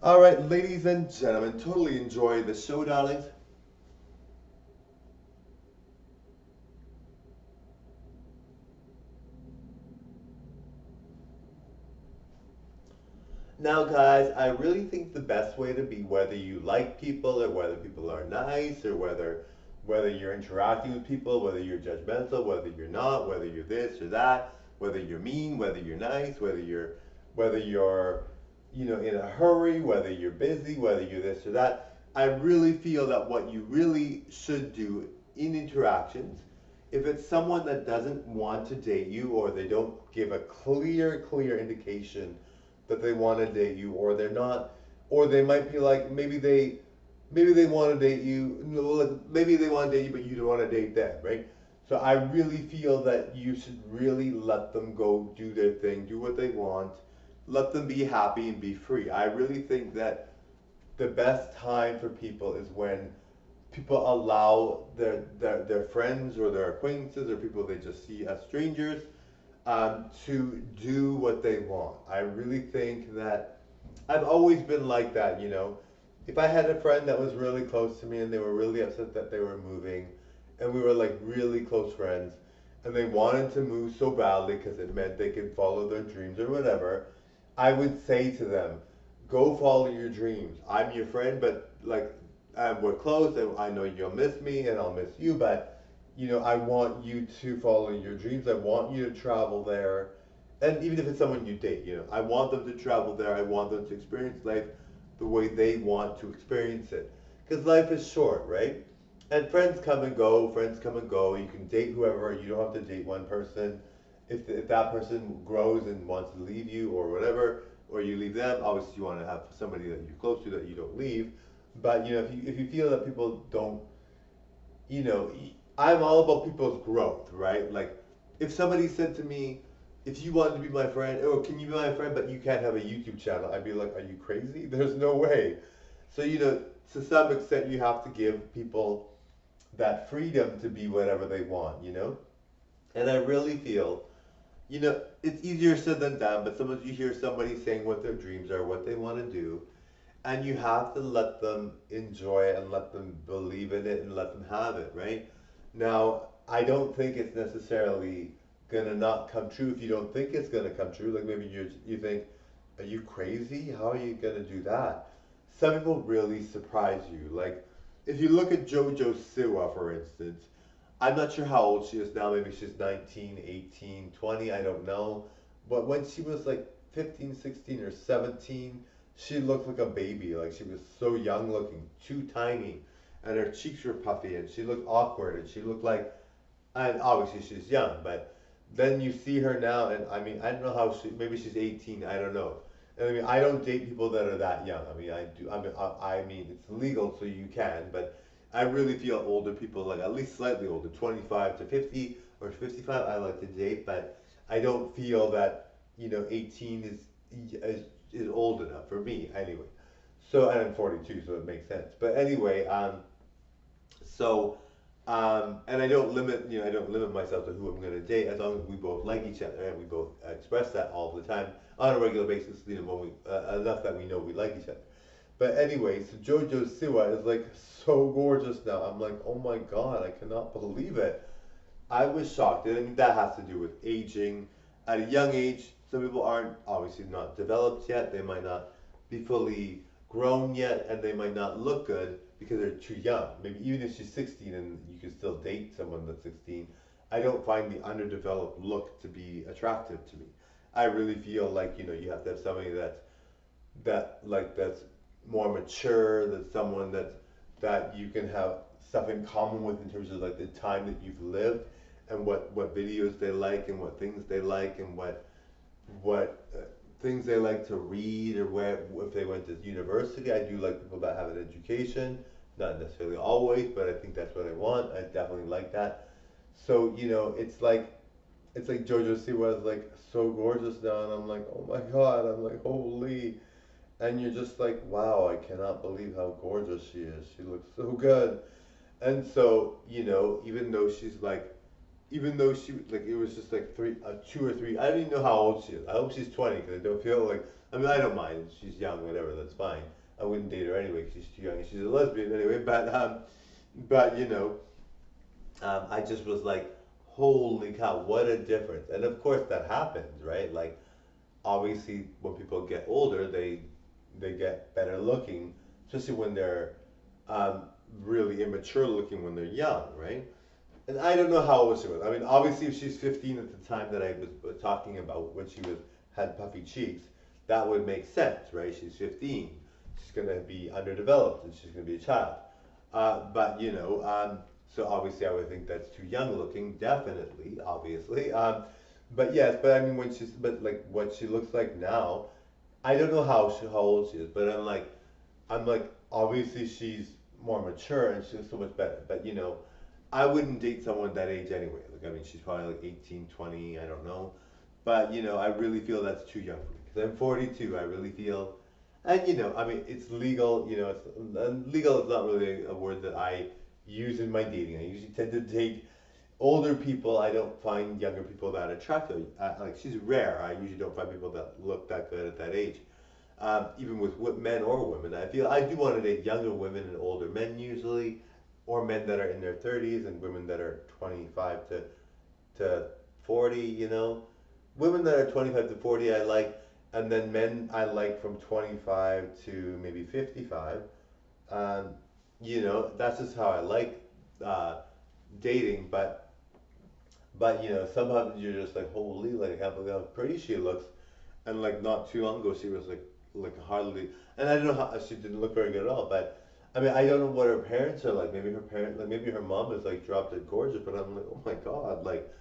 All right, ladies and gentlemen, totally enjoy the show, darlings. Now, guys, I really think the best way to be, whether you like people or whether people are nice or whether you're interacting with people, whether you're judgmental, whether you're not, whether you're this or that, whether you're mean, whether you're nice, whether you're in a hurry, whether you're busy, whether you're this or that. I really feel that what you really should do in interactions, if it's someone that doesn't want to date you or they don't give a clear indication that they want to date you, or they're not, or they might be like maybe they want to date you, no, like, maybe they want to date you but you don't want to date them, right? So I really feel that you should really let them go do their thing, do what they want, let them be happy and be free. I really think that the best time for people is when people allow their friends or their acquaintances or people they just see as strangers to do what they want. I really think that I've always been like that. If I had a friend that was really close to me and they were really upset that they were moving, and we were like really close friends, and they wanted to move so badly because it meant they could follow their dreams or whatever, I would say to them, go follow your dreams. I'm your friend, but like, we're close, and I know you'll miss me, and I'll miss you, but I want you to follow your dreams. I want you to travel there, and even if it's someone you date, I want them to travel there. I want them to experience life the way they want to experience it, because life is short, right? And friends come and go. Friends come and go. You can date whoever. You don't have to date one person. If that person grows and wants to leave you or whatever, or you leave them, obviously you want to have somebody that you're close to that you don't leave. But if you feel that people don't, you know, I'm all about people's growth, right? Like, if somebody said to me, if you wanted to be my friend, oh, can you be my friend, but you can't have a YouTube channel? I'd be like, are you crazy? There's no way. So, to some extent, you have to give people that freedom to be whatever they want. And I really feel, it's easier said than done, but sometimes you hear somebody saying what their dreams are, what they want to do, and you have to let them enjoy it and let them believe in it and let them have it, right? Now, I don't think it's necessarily gonna not come true if you don't think it's gonna come true. Like, maybe you think, are you crazy? How are you gonna do that? Some people really surprise you. Like, if you look at JoJo Siwa, for instance, I'm not sure how old she is now. Maybe she's 19, 18, 20, I don't know. But when she was like 15, 16, or 17, she looked like a baby. Like, she was so young looking, too tiny, and her cheeks were puffy, and she looked awkward, and she looked like, and obviously she's young, but then you see her now, and I mean, I don't know how maybe she's 18, I don't know. And I mean, I don't date people that are that young. I mean, I do, I mean, it's legal, so you can, but I really feel older people, like at least slightly older, 25 to 50 or 55, I like to date, but I don't feel that, 18 is old enough for me, anyway. So, and I'm 42, so it makes sense. But anyway, so, and I don't limit myself to who I'm going to date as long as we both like each other and we both express that all the time on a regular basis, when enough that we know we like each other. But anyway, so JoJo Siwa is like so gorgeous now. I'm like, oh my God, I cannot believe it. I was shocked. And I mean, that has to do with aging. At a young age, some people aren't obviously not developed yet. They might not be fully grown yet, and they might not look good because they're too young. Maybe even if she's 16 and you can still date someone that's 16, I don't find the underdeveloped look to be attractive to me. I really feel like you have to have somebody that's more mature, that's someone that you can have stuff in common with in terms of like the time that you've lived and what videos they like and what things they like and what things they like to read, or where if they went to university. I do like people that have an education, not necessarily always, but I think that's what I want. I definitely like that. So it's like JoJo Siwa is like so gorgeous now, and I'm like, oh my God, I'm like, holy. And you're just like, wow, I cannot believe how gorgeous she is. She looks so good. And so, even though she like it was just like 2 or 3. I don't even know how old she is. I hope she's 20 because I don't feel like I mean, I don't mind. She's young, whatever. That's fine. I wouldn't date her anyway because she's too young and she's a lesbian anyway. But I just was like, holy cow, what a difference. And of course that happens, right? Like obviously when people get older, they get better looking, especially when they're um, really immature looking when they're young, right? And I don't know how old she was. I mean, obviously, if she's 15 at the time that I was talking about when she was had puffy cheeks, that would make sense, right? She's 15. She's gonna be underdeveloped and she's gonna be a child. So obviously, I would think that's too young looking, definitely, obviously. But yes, but I mean, but like what she looks like now, I don't know how old she is, but I'm like, obviously she's more mature and she's so much better. But I wouldn't date someone that age anyway. Like, I mean, she's probably like 18, 20, I don't know. But, I really feel that's too young for me. Because I'm 42, I really feel. And, I mean, it's legal, legal is not really a word that I use in my dating. I usually tend to date older people. I don't find younger people that attractive. Like, she's rare. I usually don't find people that look that good at that age. Even with men or women. I feel I do want to date younger women and older men usually, or men that are in their 30s and women that are 25 to 40. Women that are 25 to 40 I like, and then men I like from 25 to maybe 55. Um, that's just how I like uh, dating, but somehow you're just like, holy, like how pretty she looks, and like not too long ago she was like hardly, and I don't know how she didn't look very good at all. But I mean, I don't know what her parents are like. Maybe her mom is like dropped dead gorgeous. But I'm like, oh my god, like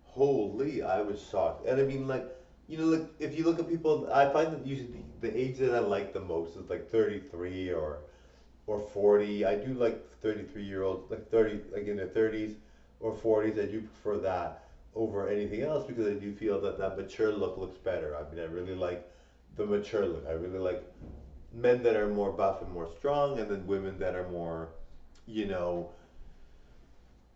holy, I was shocked. And I mean, like like if you look at people, I find that usually the age that I like the most is like 33 or 40. I do like 33-year-olds, like 30, like in their 30s or 40s. I do prefer that over anything else because I do feel that that mature look looks better. I mean, I really like the mature look. I really like men that are more buff and more strong, and then women that are more, you know,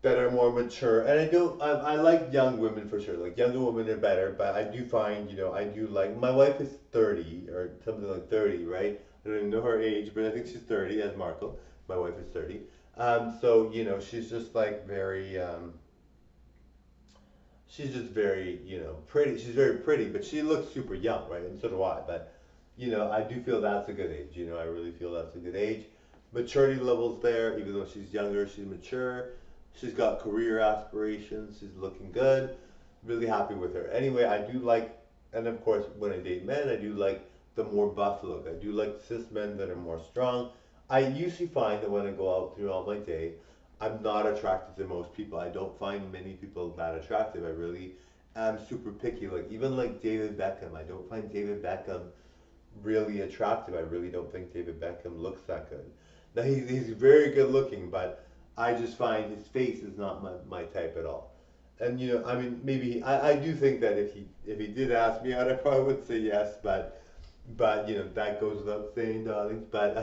that are more mature. And I like young women for sure. Like younger women are better, but I do find, I do like, my wife is 30 or something like 30, right? I don't even know her age, but I think she's 30 as Marco. My wife is 30. So, she's just like she's just very, pretty. She's very pretty, but she looks super young, right? And so do I. But, I do feel that's a good age. I really feel that's a good age. Maturity levels there, even though she's younger, she's mature. She's got career aspirations. She's looking good. Really happy with her. Anyway, I do like, and of course, when I date men, I do like the more buff look. I do like cis men that are more strong. I usually find that when I go out throughout my day, I'm not attracted to most people. I don't find many people that attractive. I really am super picky. Like even like David Beckham, I don't find David Beckham really attractive. I really don't think David Beckham looks that good. Now he's very good looking, but I just find his face is not my type at all. And I mean, maybe I do think that if he did ask me out, I probably would say yes, but that goes without saying, darlings. But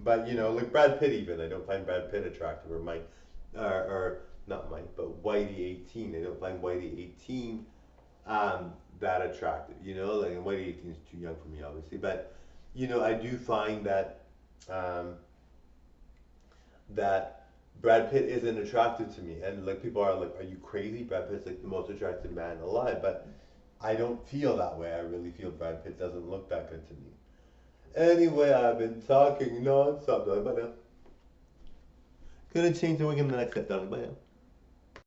like Brad Pitt even, I don't find Brad Pitt attractive, or Mike, or not Mike, but Whitey 18. I don't find Whitey 18 that attractive. Like and Whitey 18 is too young for me, obviously. But I do find um, that Brad Pitt isn't attractive to me, and like people are like, "Are you crazy? Brad Pitt's like the most attractive man alive." But I don't feel that way. I really feel Brad Pitt doesn't look that good to me. Anyway, I've been talking non-stop, darling. Bye now. Gonna change the wig in the next step, darling. Bye now.